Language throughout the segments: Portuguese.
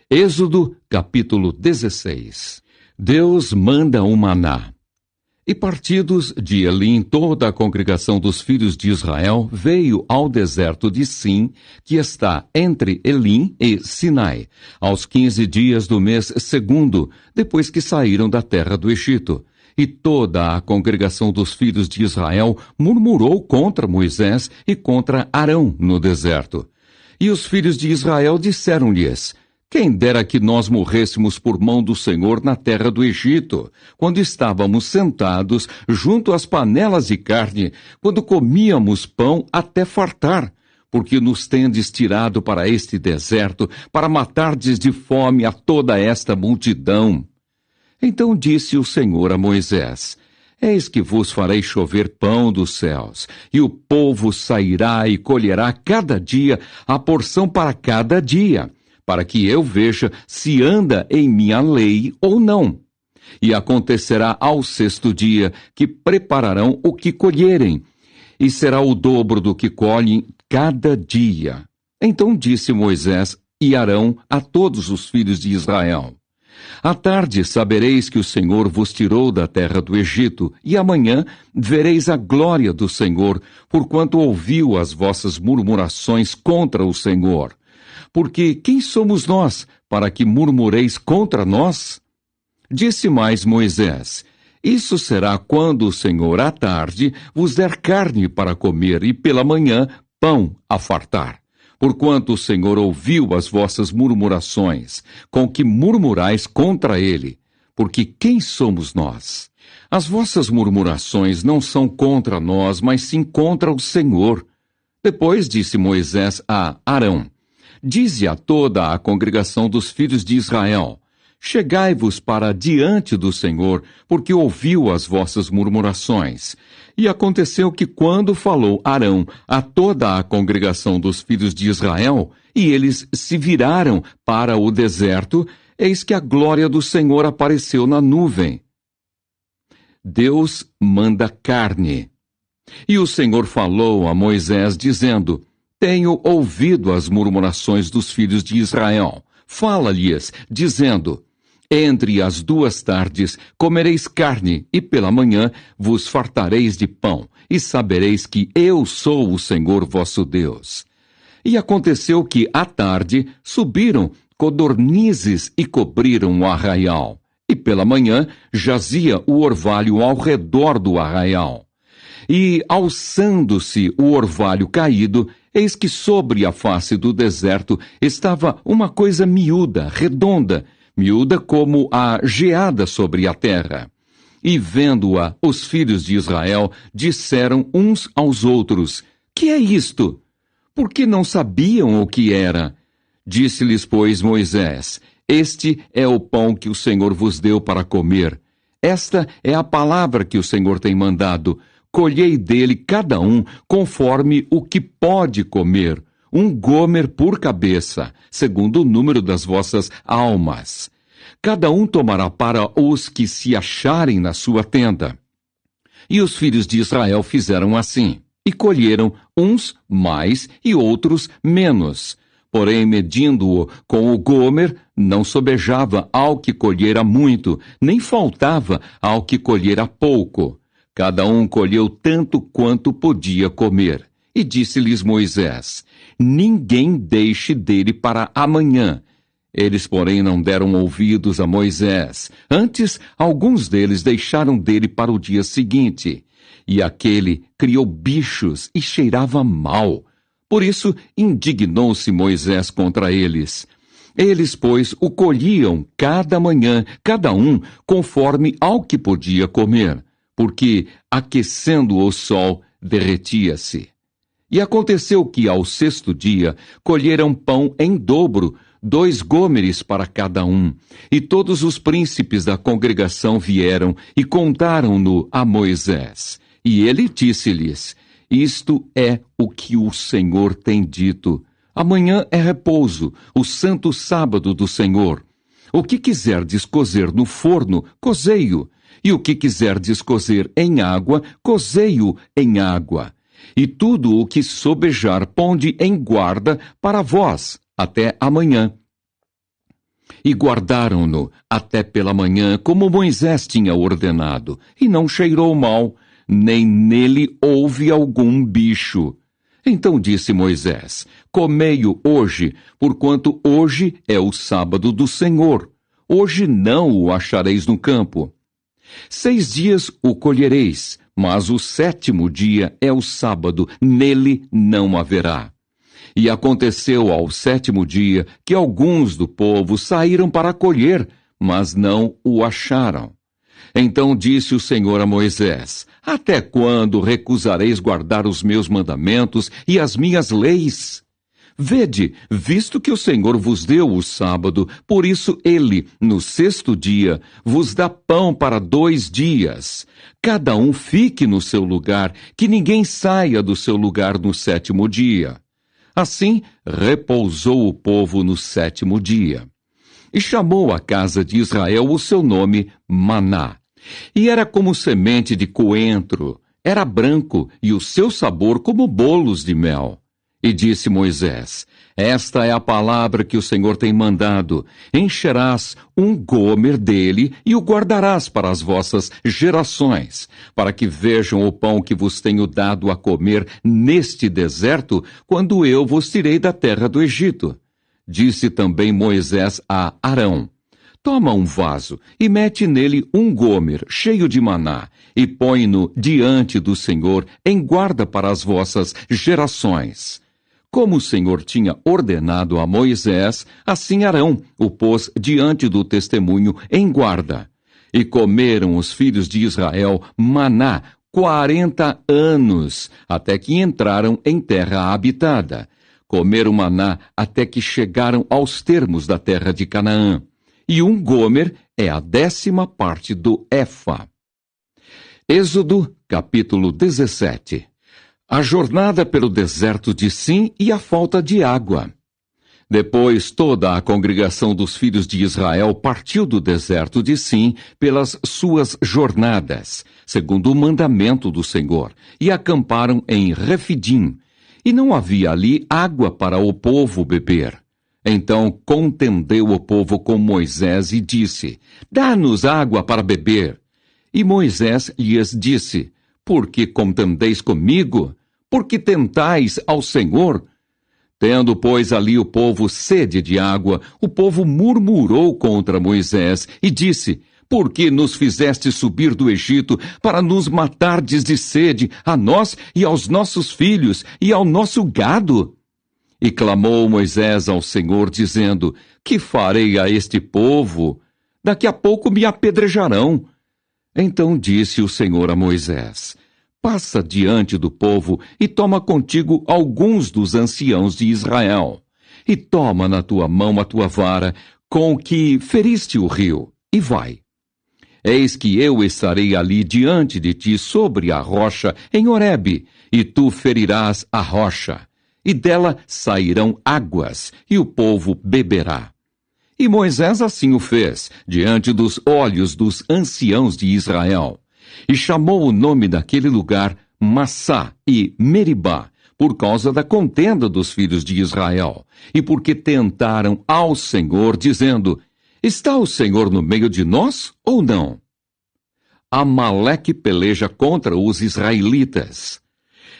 Êxodo, capítulo 16. Deus manda um maná. E partidos de Elim, toda a congregação dos filhos de Israel veio ao deserto de Sim, que está entre Elim e Sinai, aos 15 dias do mês segundo, depois que saíram da terra do Egito. E toda a congregação dos filhos de Israel murmurou contra Moisés e contra Arão no deserto. E os filhos de Israel disseram-lhes: quem dera que nós morrêssemos por mão do Senhor na terra do Egito, quando estávamos sentados junto às panelas de carne, quando comíamos pão até fartar, porque nos tendes tirado para este deserto, para matardes de fome a toda esta multidão. Então disse o Senhor a Moisés: eis que vos farei chover pão dos céus, e o povo sairá e colherá cada dia a porção para cada dia, para que eu veja se anda em minha lei ou não. E acontecerá ao sexto dia que prepararão o que colherem, e será o dobro do que colhem cada dia. Então disse Moisés e Arão a todos os filhos de Israel: à tarde sabereis que o Senhor vos tirou da terra do Egito, e amanhã vereis a glória do Senhor, porquanto ouviu as vossas murmurações contra o Senhor. Porque quem somos nós, para que murmureis contra nós? Disse mais Moisés: isso será quando o Senhor à tarde vos der carne para comer, e pela manhã pão a fartar. Porquanto o Senhor ouviu as vossas murmurações, com que murmurais contra ele. Porque quem somos nós? As vossas murmurações não são contra nós, mas sim contra o Senhor. Depois disse Moisés a Arão: dize a toda a congregação dos filhos de Israel: chegai-vos para diante do Senhor, porque ouviu as vossas murmurações. E aconteceu que quando falou Arão a toda a congregação dos filhos de Israel, e eles se viraram para o deserto, eis que a glória do Senhor apareceu na nuvem. Deus manda carne. E o Senhor falou a Moisés, dizendo: tenho ouvido as murmurações dos filhos de Israel. Fala-lhes, dizendo: entre as duas tardes comereis carne, e pela manhã vos fartareis de pão, e sabereis que eu sou o Senhor vosso Deus. E aconteceu que, à tarde, subiram codornizes e cobriram o arraial, e pela manhã jazia o orvalho ao redor do arraial. E, alçando-se o orvalho caído, eis que sobre a face do deserto estava uma coisa miúda, redonda, miúda como a geada sobre a terra. E vendo-a, os filhos de Israel disseram uns aos outros: que é isto? Porque não sabiam o que era. Disse-lhes, pois, Moisés: este é o pão que o Senhor vos deu para comer. Esta é a palavra que o Senhor tem mandado. Colhei dele cada um conforme o que pode comer, um gomer por cabeça, segundo o número das vossas almas. Cada um tomará para os que se acharem na sua tenda. E os filhos de Israel fizeram assim, e colheram uns mais e outros menos. Porém, medindo-o com o gomer, não sobejava ao que colhera muito, nem faltava ao que colhera pouco. Cada um colheu tanto quanto podia comer. E disse-lhes Moisés: ninguém deixe dele para amanhã. Eles, porém, não deram ouvidos a Moisés. Antes, alguns deles deixaram dele para o dia seguinte. E aquele criou bichos e cheirava mal. Por isso, indignou-se Moisés contra eles. Eles, pois, o colhiam cada manhã, cada um, conforme ao que podia comer, porque, aquecendo o sol, derretia-se. E aconteceu que, ao sexto dia, colheram pão em dobro, 2 gômeres para cada um. E todos os príncipes da congregação vieram e contaram-no a Moisés. E ele disse-lhes: isto é o que o Senhor tem dito. Amanhã é repouso, o santo sábado do Senhor. O que quiserdes cozer no forno, cozei-o. E o que quiserdes cozer em água, cozei-o em água. E tudo o que sobejar ponde em guarda para vós, até amanhã. E guardaram-no até pela manhã, como Moisés tinha ordenado, e não cheirou mal, nem nele houve algum bicho. Então disse Moisés: comei-o hoje, porquanto hoje é o sábado do Senhor. Hoje não o achareis no campo. 6 dias o colhereis, mas o 7º dia é o sábado, nele não haverá. E aconteceu ao 7º dia que alguns do povo saíram para colher, mas não o acharam. Então disse o Senhor a Moisés: até quando recusareis guardar os meus mandamentos e as minhas leis? Vede, visto que o Senhor vos deu o sábado, por isso ele, no 6º dia, vos dá pão para 2 dias. Cada um fique no seu lugar, que ninguém saia do seu lugar no 7º dia. Assim, repousou o povo no 7º dia. E chamou a casa de Israel o seu nome Maná. E era como semente de coentro, era branco, e o seu sabor como bolos de mel. E disse Moisés: esta é a palavra que o Senhor tem mandado. Encherás um gomer dele e o guardarás para as vossas gerações, para que vejam o pão que vos tenho dado a comer neste deserto, quando eu vos tirei da terra do Egito. Disse também Moisés a Arão: toma um vaso e mete nele um gomer cheio de maná, e põe-no diante do Senhor em guarda para as vossas gerações. Como o Senhor tinha ordenado a Moisés, assim Arão o pôs diante do testemunho em guarda. E comeram os filhos de Israel maná 40 anos, até que entraram em terra habitada. Comeram maná até que chegaram aos termos da terra de Canaã. E um gomer é a 10ª parte do efa. Êxodo, capítulo 17. A jornada pelo deserto de Sim e a falta de água. Depois toda a congregação dos filhos de Israel partiu do deserto de Sim pelas suas jornadas, segundo o mandamento do Senhor, e acamparam em Refidim. E não havia ali água para o povo beber. Então contendeu o povo com Moisés e disse: dá-nos água para beber. E Moisés lhes disse: por que contendeis comigo? Por que tentais ao Senhor? Tendo, pois, ali o povo sede de água, o povo murmurou contra Moisés e disse: por que nos fizeste subir do Egito para nos matardes de sede, a nós e aos nossos filhos e ao nosso gado? E clamou Moisés ao Senhor, dizendo: que farei a este povo? Daqui a pouco me apedrejarão. Então disse o Senhor a Moisés: passa diante do povo e toma contigo alguns dos anciãos de Israel. E toma na tua mão a tua vara, com que feriste o rio, e vai. Eis que eu estarei ali diante de ti sobre a rocha em Horebe, e tu ferirás a rocha, e dela sairão águas, e o povo beberá. E Moisés assim o fez, diante dos olhos dos anciãos de Israel. E chamou o nome daquele lugar Massá e Meribá, por causa da contenda dos filhos de Israel, e porque tentaram ao Senhor, dizendo: está o Senhor no meio de nós ou não? Amaleque peleja contra os israelitas.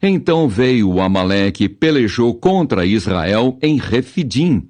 Então veio o Amaleque e pelejou contra Israel em Refidim.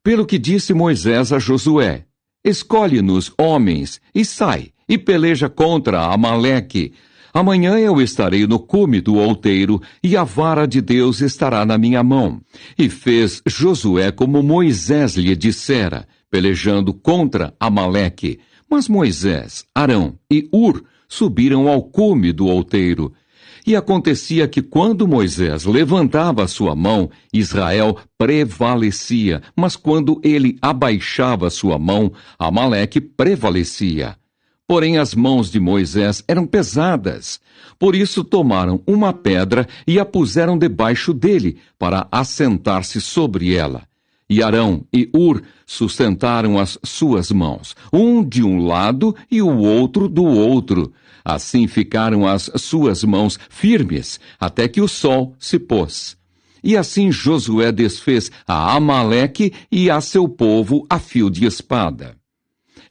Pelo que disse Moisés a Josué: escolhe-nos homens e sai, e peleja contra Amaleque. Amanhã eu estarei no cume do outeiro, e a vara de Deus estará na minha mão. E fez Josué como Moisés lhe dissera, pelejando contra Amaleque. Mas Moisés, Arão e Ur subiram ao cume do outeiro. E acontecia que quando Moisés levantava a sua mão, Israel prevalecia, mas quando ele abaixava a sua mão, Amaleque prevalecia. Porém as mãos de Moisés eram pesadas. Por isso tomaram uma pedra e a puseram debaixo dele, para assentar-se sobre ela. E Arão e Ur sustentaram as suas mãos, um de um lado e o outro do outro. Assim ficaram as suas mãos firmes, até que o sol se pôs. E assim Josué desfez a Amaleque e a seu povo a fio de espada.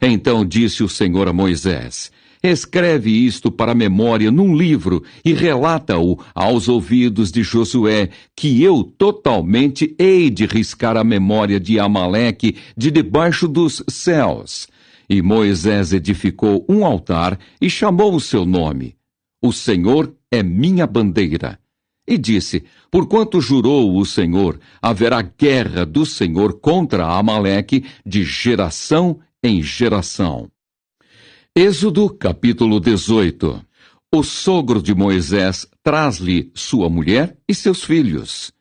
Então disse o Senhor a Moisés: escreve isto para a memória num livro e relata-o aos ouvidos de Josué, que eu totalmente hei de riscar a memória de Amaleque de debaixo dos céus. E Moisés edificou um altar e chamou o seu nome: O Senhor é minha bandeira. E disse: porquanto jurou o Senhor, haverá guerra do Senhor contra Amaleque de geração em geração. Êxodo capítulo 18. O sogro de Moisés traz-lhe sua mulher e seus filhos.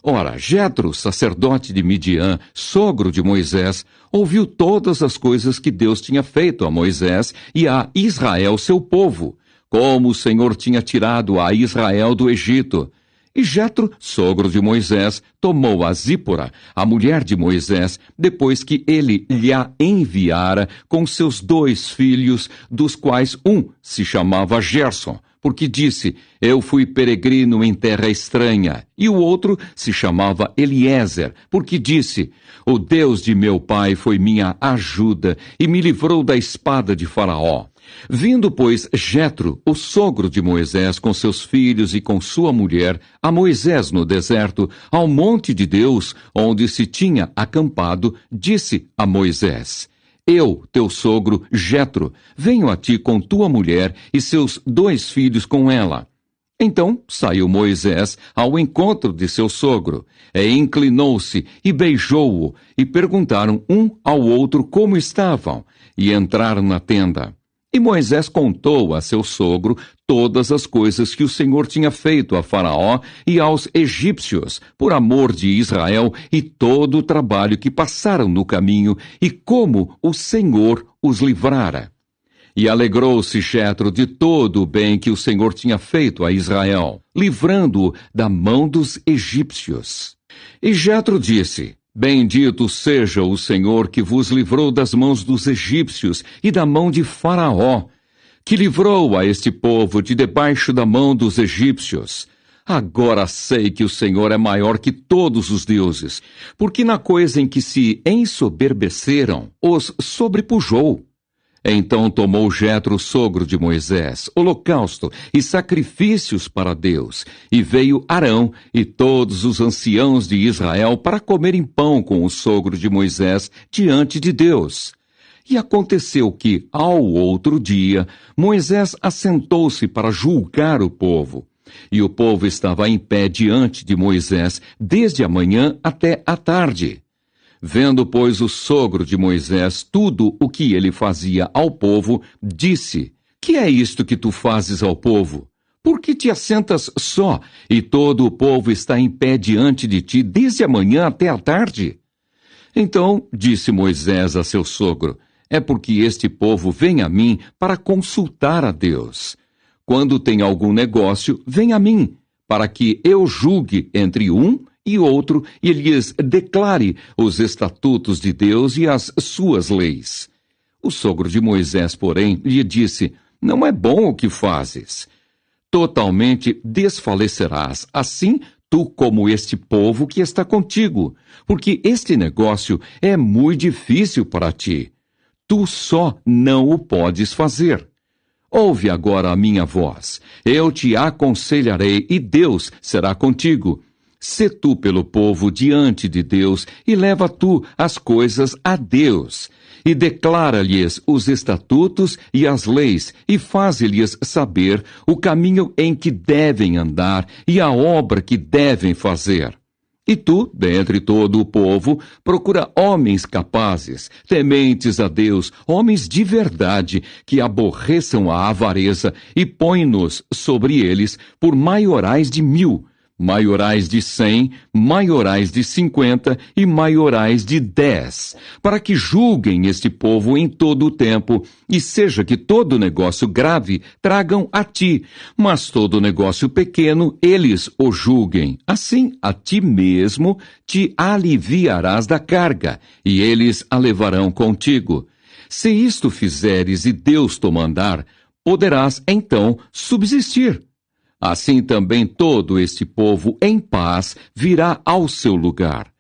Ora, Jetro, sacerdote de Midian, sogro de Moisés, ouviu todas as coisas que Deus tinha feito a Moisés e a Israel, seu povo, como o Senhor tinha tirado a Israel do Egito. E Jetro, sogro de Moisés, tomou a Zípora, a mulher de Moisés, depois que ele lhe a enviara com seus 2 filhos, dos quais um se chamava Gerson, porque disse: eu fui peregrino em terra estranha, e o outro se chamava Eliezer, porque disse: o Deus de meu pai foi minha ajuda e me livrou da espada de Faraó. Vindo, pois, Jetro, o sogro de Moisés, com seus filhos e com sua mulher, a Moisés no deserto, ao monte de Deus, onde se tinha acampado, disse a Moisés: eu, teu sogro, Jetro, venho a ti com tua mulher e seus 2 filhos com ela. Então saiu Moisés ao encontro de seu sogro, e inclinou-se e beijou-o, e perguntaram um ao outro como estavam, e entraram na tenda. E Moisés contou a seu sogro todas as coisas que o Senhor tinha feito a Faraó e aos egípcios, por amor de Israel, e todo o trabalho que passaram no caminho, e como o Senhor os livrara. E alegrou-se Jetro de todo o bem que o Senhor tinha feito a Israel, livrando-o da mão dos egípcios. E Jetro disse: bendito seja o Senhor que vos livrou das mãos dos egípcios e da mão de Faraó, que livrou a este povo de debaixo da mão dos egípcios. Agora sei que o Senhor é maior que todos os deuses, porque na coisa em que se ensoberbeceram, os sobrepujou. Então tomou Jetro, sogro de Moisés, holocausto e sacrifícios para Deus, e veio Arão e todos os anciãos de Israel para comerem pão com o sogro de Moisés diante de Deus. E aconteceu que, ao outro dia, Moisés assentou-se para julgar o povo. E o povo estava em pé diante de Moisés, desde a manhã até a tarde. Vendo, pois, o sogro de Moisés tudo o que ele fazia ao povo, disse: que é isto que tu fazes ao povo? Por que te assentas só, e todo o povo está em pé diante de ti, desde a manhã até a tarde? Então disse Moisés a seu sogro: é porque este povo vem a mim para consultar a Deus. Quando tem algum negócio, vem a mim, para que eu julgue entre um e outro, e lhes declare os estatutos de Deus e as suas leis. O sogro de Moisés, porém, lhe disse: não é bom o que fazes. Totalmente desfalecerás, assim tu como este povo que está contigo, porque este negócio é muito difícil para ti. Tu só não o podes fazer. Ouve agora a minha voz. Eu te aconselharei, e Deus será contigo. Sê tu pelo povo diante de Deus, e leva tu as coisas a Deus. E declara-lhes os estatutos e as leis, e faze-lhes saber o caminho em que devem andar, e a obra que devem fazer. E tu, dentre todo o povo, procura homens capazes, tementes a Deus, homens de verdade, que aborreçam a avareza, e põe-nos sobre eles por maiorais de 1000, maiorais de 100, maiorais de 50 e maiorais de 10, para que julguem este povo em todo o tempo, e seja que todo negócio grave tragam a ti, mas todo negócio pequeno eles o julguem. Assim a ti mesmo te aliviarás da carga, e eles a levarão contigo. Se isto fizeres e Deus te mandar, poderás então subsistir. Assim também todo este povo em paz virá ao seu lugar.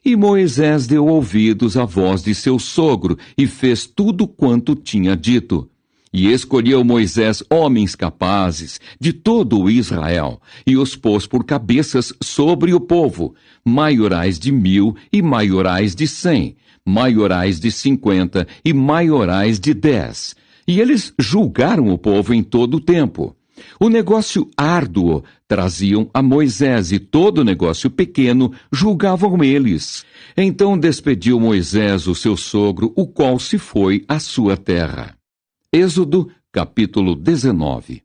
E Moisés deu ouvidos à voz de seu sogro e fez tudo quanto tinha dito. E escolheu Moisés homens capazes de todo o Israel, e os pôs por cabeças sobre o povo, maiorais de 1.000 e maiorais de 100, maiorais de 50 e maiorais de 10. E eles julgaram o povo em todo o tempo. O negócio árduo traziam a Moisés, e todo negócio pequeno julgavam eles. Então despediu Moisés o seu sogro, o qual se foi à sua terra. Êxodo, capítulo 19.